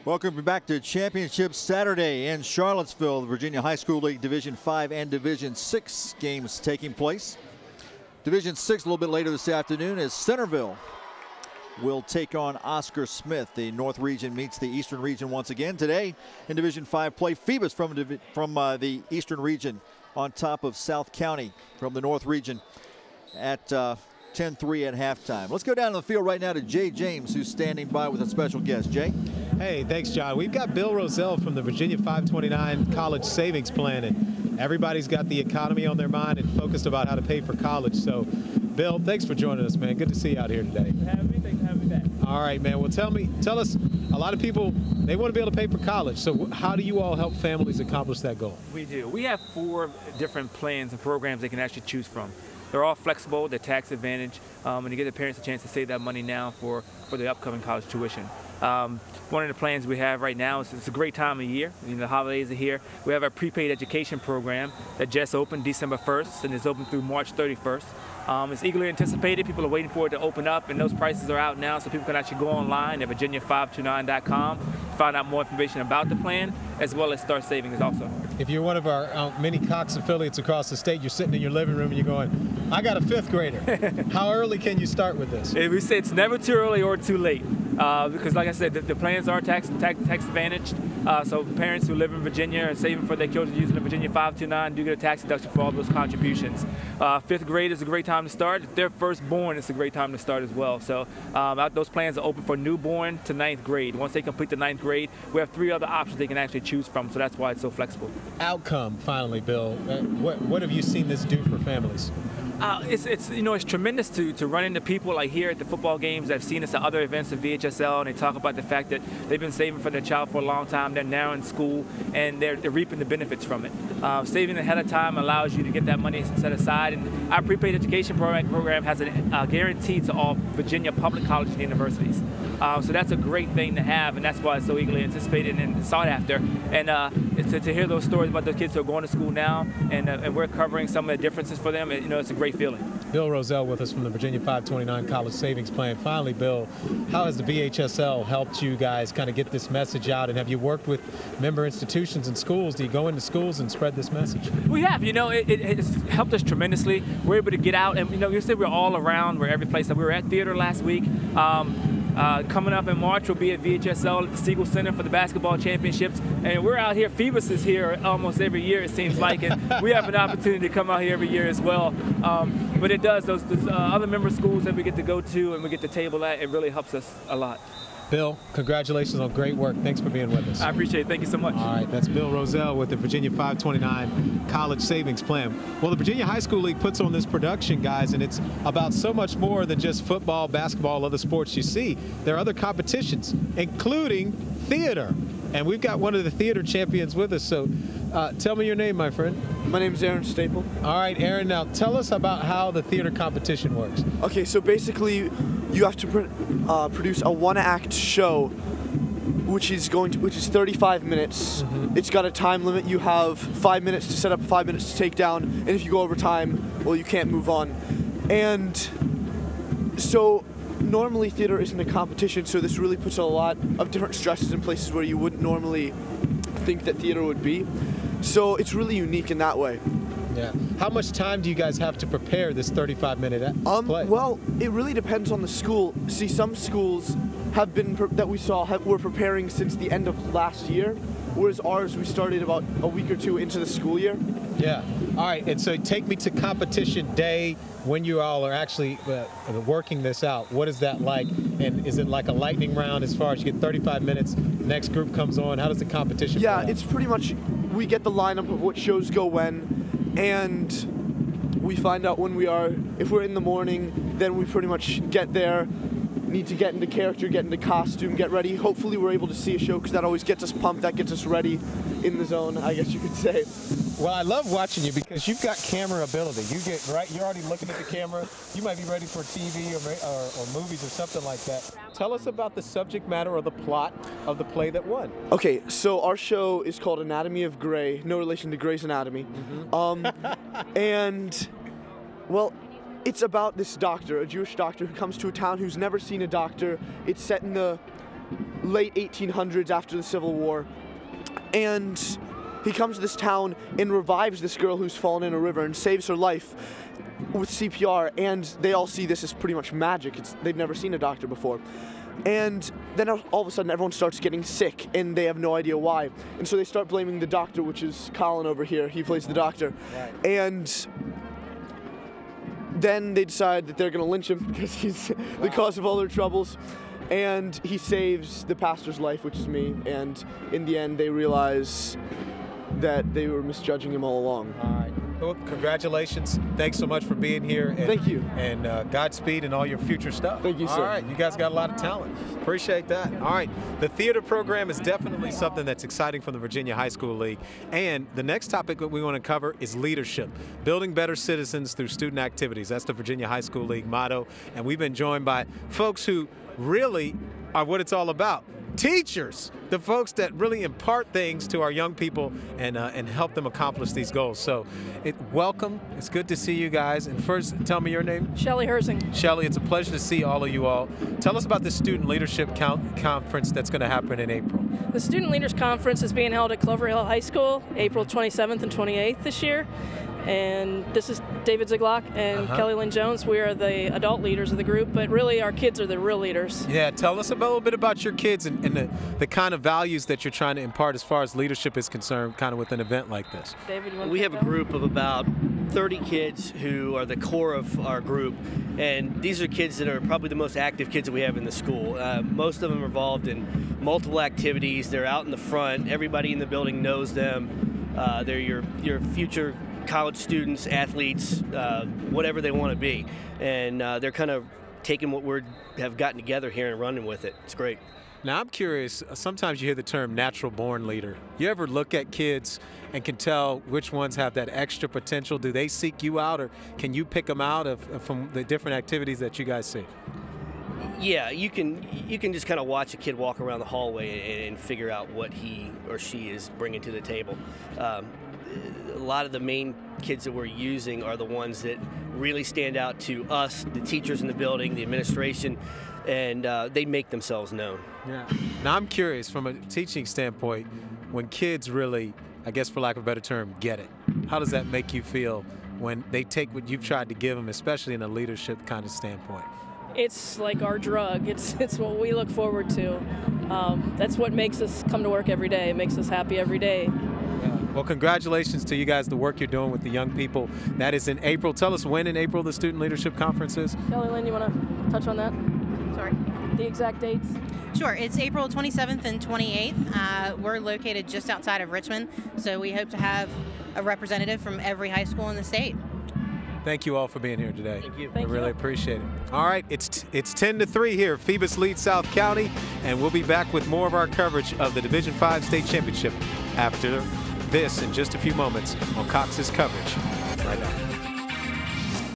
Welcome back to Championship Saturday in Charlottesville. The Virginia High School League Division 5 and Division 6 games taking place. Division 6 a little bit later this afternoon as Centerville will take on Oscar Smith. The North Region meets the Eastern Region once again. Today in Division 5 play, Phoebus from the Eastern Region on top of South County from the North Region at 10-3 at halftime. Let's go down to the field right now to Jay James, who's standing by with a special guest. Jay? Hey, thanks, John. We've got Bill Rozelle from the Virginia 529 College Savings Plan, and everybody's got the economy on their mind and focused about how to pay for college. So, Bill, thanks for joining us, man. Good to see you out here today. Thanks for having me. Thanks for having me back. All right, man. Well, tell us, a lot of people, they want to be able to pay for college. So how do you all help families accomplish that goal? We do. We have 4 different plans and programs they can actually choose from. They're all flexible, they're tax advantage, and you give the parents a chance to save that money now for the upcoming college tuition. One of the plans we have right now is it's a great time of year. You know, the holidays are here. We have our prepaid education program that just opened December 1st and is open through March 31st. It's eagerly anticipated. People are waiting for it to open up, and those prices are out now, so people can actually go online at virginia529.com, find out more information about the plan, as well as start savings also. If you're one of our many Cox affiliates across the state, you're sitting in your living room and you're going, I got a 5th grader. How early can you start with this? We say it's never too early or too late, because like I said, the plans are tax advantaged. So parents who live in Virginia and saving for their children using the Virginia 529 do get a tax deduction for all those contributions. 5th grade is a great time to start. If they're firstborn, it's a great time to start as well. So those plans are open for newborn to 9th grade. Once they complete the 9th grade, we have 3 other options they can actually choose from, so that's why it's so flexible. Outcome, finally, Bill. What have you seen this do for families? It's tremendous to run into people like here at the football games that have seen us at other events at VHSL, and they talk about the fact that they've been saving for their child for a long time. They're now in school, and they're reaping the benefits from it. Saving ahead of time allows you to get that money set aside, and our prepaid education program has a guarantee to all Virginia public colleges and universities. So that's a great thing to have, and that's why it's so eagerly anticipated and sought after. And to hear those stories about the kids who are going to school now, and we're covering some of the differences for them, it's a great feeling. Bill Rozelle with us from the Virginia 529 College Savings Plan. Finally, Bill, how has the VHSL helped you guys kind of get this message out, and have you worked with member institutions and schools? Do you go into schools and spread this message? We have. It's helped us tremendously. We're able to get out, and you said we're all around. We're every place. We were at theater last week. Coming up in March, we'll be at VHSL at the Siegel Center for the basketball championships. And we're out here, Phoebus is here almost every year, it seems like, and we have an opportunity to come out here every year as well. But it does, those other member schools that we get to go to and we get to table at, it really helps us a lot. Bill, congratulations on great work. Thanks for being with us. I appreciate it. Thank you so much. All right, that's Bill Rozelle with the Virginia 529 College Savings Plan. Well, the Virginia High School League puts on this production, guys, and it's about so much more than just football, basketball, other sports you see. There are other competitions, including theater. And we've got one of the theater champions with us, so tell me your name, my friend. My name is Aaron Staple. All right, Aaron, now tell us about how the theater competition works. Okay, so basically you have to produce a 1-act show which is 35 minutes. Mm-hmm. It's got a time limit. You have 5 minutes to set up, 5 minutes to take down, and if you go over time, well, you can't move on. And so normally theater isn't a competition, so this really puts a lot of different stresses in places where you wouldn't normally think that theater would be. So it's really unique in that way. Yeah. How much time do you guys have to prepare this 35-minute play? Well, it really depends on the school. See, some schools have been were preparing since the end of last year, whereas ours we started about a week or 2 into the school year. Yeah. All right. And so take me to competition day when you all are actually working this out. What is that like? And is it like a lightning round as far as you get 35 minutes, next group comes on? How does the competition go? It's pretty much, we get the lineup of what shows go when, and we find out when we are, if we're in the morning, then we pretty much get there, need to get into character, get into costume, get ready. Hopefully we're able to see a show because that always gets us pumped, that gets us ready in the zone, I guess you could say. Well, I love watching you because you've got camera ability. You get right, you're already looking at the camera. You might be ready for TV or movies or something like that. Tell us about the subject matter or the plot of the play that won. Okay, so our show is called Anatomy of Grey, no relation to Grey's Anatomy. Mm-hmm. And, well, it's about this doctor, a Jewish doctor who comes to a town who's never seen a doctor. It's set in the late 1800s after the Civil War. And he comes to this town and revives this girl who's fallen in a river and saves her life with CPR, and they all see this as pretty much magic. They've never seen a doctor before. And then all of a sudden everyone starts getting sick and they have no idea why. And so they start blaming the doctor, which is Colin over here. He plays the doctor. Right. And then they decide that they're going to lynch him because he's the cause of all their troubles. And he saves the pastor's life, which is me. And in the end, they realize that they were misjudging him all along. All right. Well, congratulations. Thanks so much for being here. And, thank you. And Godspeed in all your future stuff. Thank you, sir. All right. You guys got a lot of talent. Appreciate that. All right. The theater program is definitely something that's exciting from the Virginia High School League. And the next topic that we want to cover is leadership. Building better citizens through student activities. That's the Virginia High School League motto. And we've been joined by folks who really are what it's all about. Teachers, the folks that really impart things to our young people and help them accomplish these goals. So, welcome. It's good to see you guys. And first, tell me your name. Shelly Hersing. Shelly, it's a pleasure to see all of you all. Tell us about the Student Leadership Conference that's going to happen in April. The Student Leaders Conference is being held at Clover Hill High School, April 27th and 28th this year. And this is David Ziglock and Kelly Lynn Jones. We are the adult leaders of the group, but really our kids are the real leaders. Yeah, tell us a little bit about your kids and the kind of values that you're trying to impart as far as leadership is concerned, kind of with an event like this. David, you want to We have a group of about 30 kids who are the core of our group, and these are kids that are probably the most active kids that we have in the school. Most of them are involved in multiple activities. They're out in the front. Everybody in the building knows them. They're your future college students, athletes, whatever they want to be. And they're kind of taking what we have gotten together here and running with it. It's great. Now, I'm curious, sometimes you hear the term natural born leader. You ever look at kids and can tell which ones have that extra potential? Do they seek you out, or can you pick them out from the different activities that you guys see? Yeah, you can just kind of watch a kid walk around the hallway and figure out what he or she is bringing to the table. A lot of the main kids that we're using are the ones that really stand out to us, the teachers in the building, the administration, and they make themselves known. Yeah. Now I'm curious, from a teaching standpoint, when kids really, I guess for lack of a better term, get it, how does that make you feel when they take what you've tried to give them, especially in a leadership kind of standpoint? It's like our drug. It's what we look forward to. That's what makes us come to work every day. It makes us happy every day. Well, congratulations to you guys, the work you're doing with the young people. That is in April. Tell us when in April the Student Leadership Conference is. Kelly Lynn, you want to touch on that? Sorry. The exact dates? Sure. It's April 27th and 28th. We're located just outside of Richmond, so we hope to have a representative from every high school in the state. Thank you all for being here today. Thank you. I really appreciate it. All right, it's 10-3 here. Phoebus leads South County, and we'll be back with more of our coverage of the Division V State Championship after this in just a few moments on Cox's coverage. Right back.